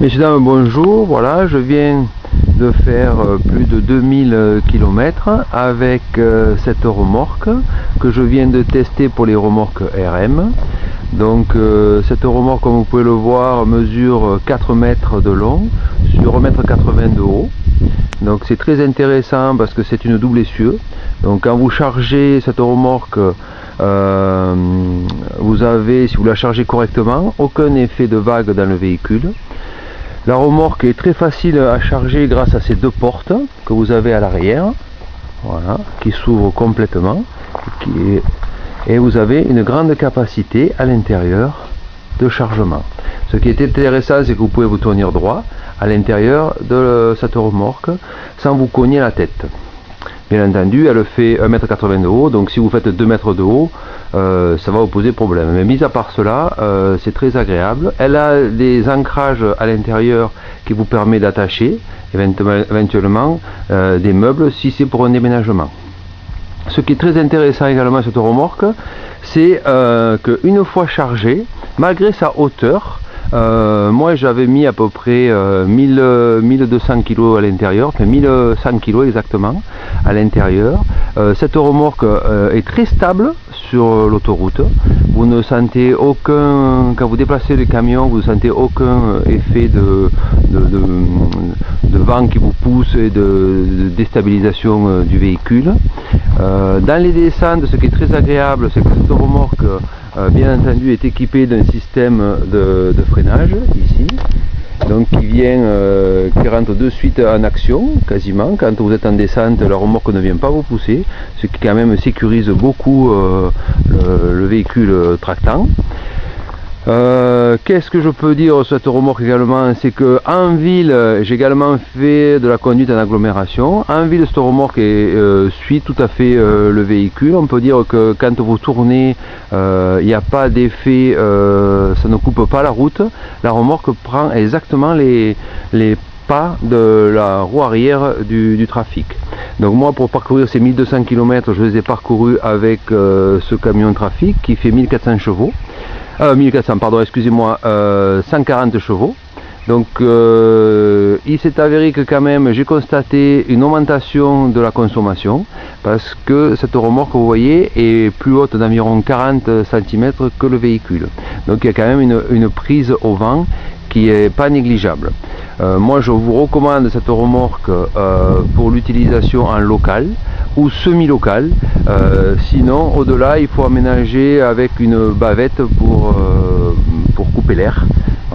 Messieurs, dames, bonjour. Voilà, je viens de faire plus de 2000 km avec cette remorque que je viens de tester pour les remorques RM. Donc cette remorque, comme vous pouvez le voir, mesure 4 mètres de long sur 1,80 m de haut. Donc c'est très intéressant parce que c'est une double essieu. Donc quand vous chargez cette remorque, vous avez, si vous la chargez correctement, aucun effet de vague dans le véhicule. La remorque est très facile à charger grâce à ces deux portes que vous avez à l'arrière, voilà, qui s'ouvrent complètement, et vous avez une grande capacité à l'intérieur de chargement. Ce qui est intéressant, c'est que vous pouvez vous tenir droit à l'intérieur de cette remorque sans vous cogner la tête. Bien entendu, elle fait 1,80 m de haut, donc si vous faites 2 mètres de haut, ça va vous poser problème. Mais mis à part cela, c'est très agréable. Elle a des ancrages à l'intérieur qui vous permet d'attacher éventuellement des meubles si c'est pour un déménagement. Ce qui est très intéressant également à cette remorque, c'est qu'une fois chargée, malgré sa hauteur, moi j'avais mis à peu près 1200 kg à l'intérieur, enfin 1100 kg exactement à l'intérieur. Cette remorque est très stable sur l'autoroute. Vous ne sentez aucun, quand vous déplacez le camion, vous ne sentez aucun effet de vent qui vous pousse et de déstabilisation du véhicule. Dans les descentes, ce qui est très agréable, c'est que cette remorque bien entendu est équipée d'un système de freinage ici, donc qui rentre de suite en action quasiment. Quand vous êtes en descente, la remorque ne vient pas vous pousser, ce qui quand même sécurise beaucoup le véhicule tractant. Qu'est-ce que je peux dire sur cette remorque également, c'est que en ville, j'ai également fait de la conduite en agglomération. En ville, cette remorque suit tout à fait le véhicule. On peut dire que quand vous tournez, il n'y a pas d'effet, ça ne coupe pas la route. La remorque prend exactement les pas de la roue arrière du trafic. Donc moi, pour parcourir ces 1200 km, je les ai parcourus avec ce camion trafic qui fait 1400 chevaux. 1400, pardon, excusez-moi, 140 chevaux. Donc il s'est avéré que quand même j'ai constaté une augmentation de la consommation parce que cette remorque, vous voyez, est plus haute d'environ 40 cm que le véhicule. Donc il y a quand même une prise au vent qui est pas négligeable. Moi je vous recommande cette remorque pour l'utilisation en local ou semi-local. Sinon au-delà il faut aménager avec une bavette pour couper l'air.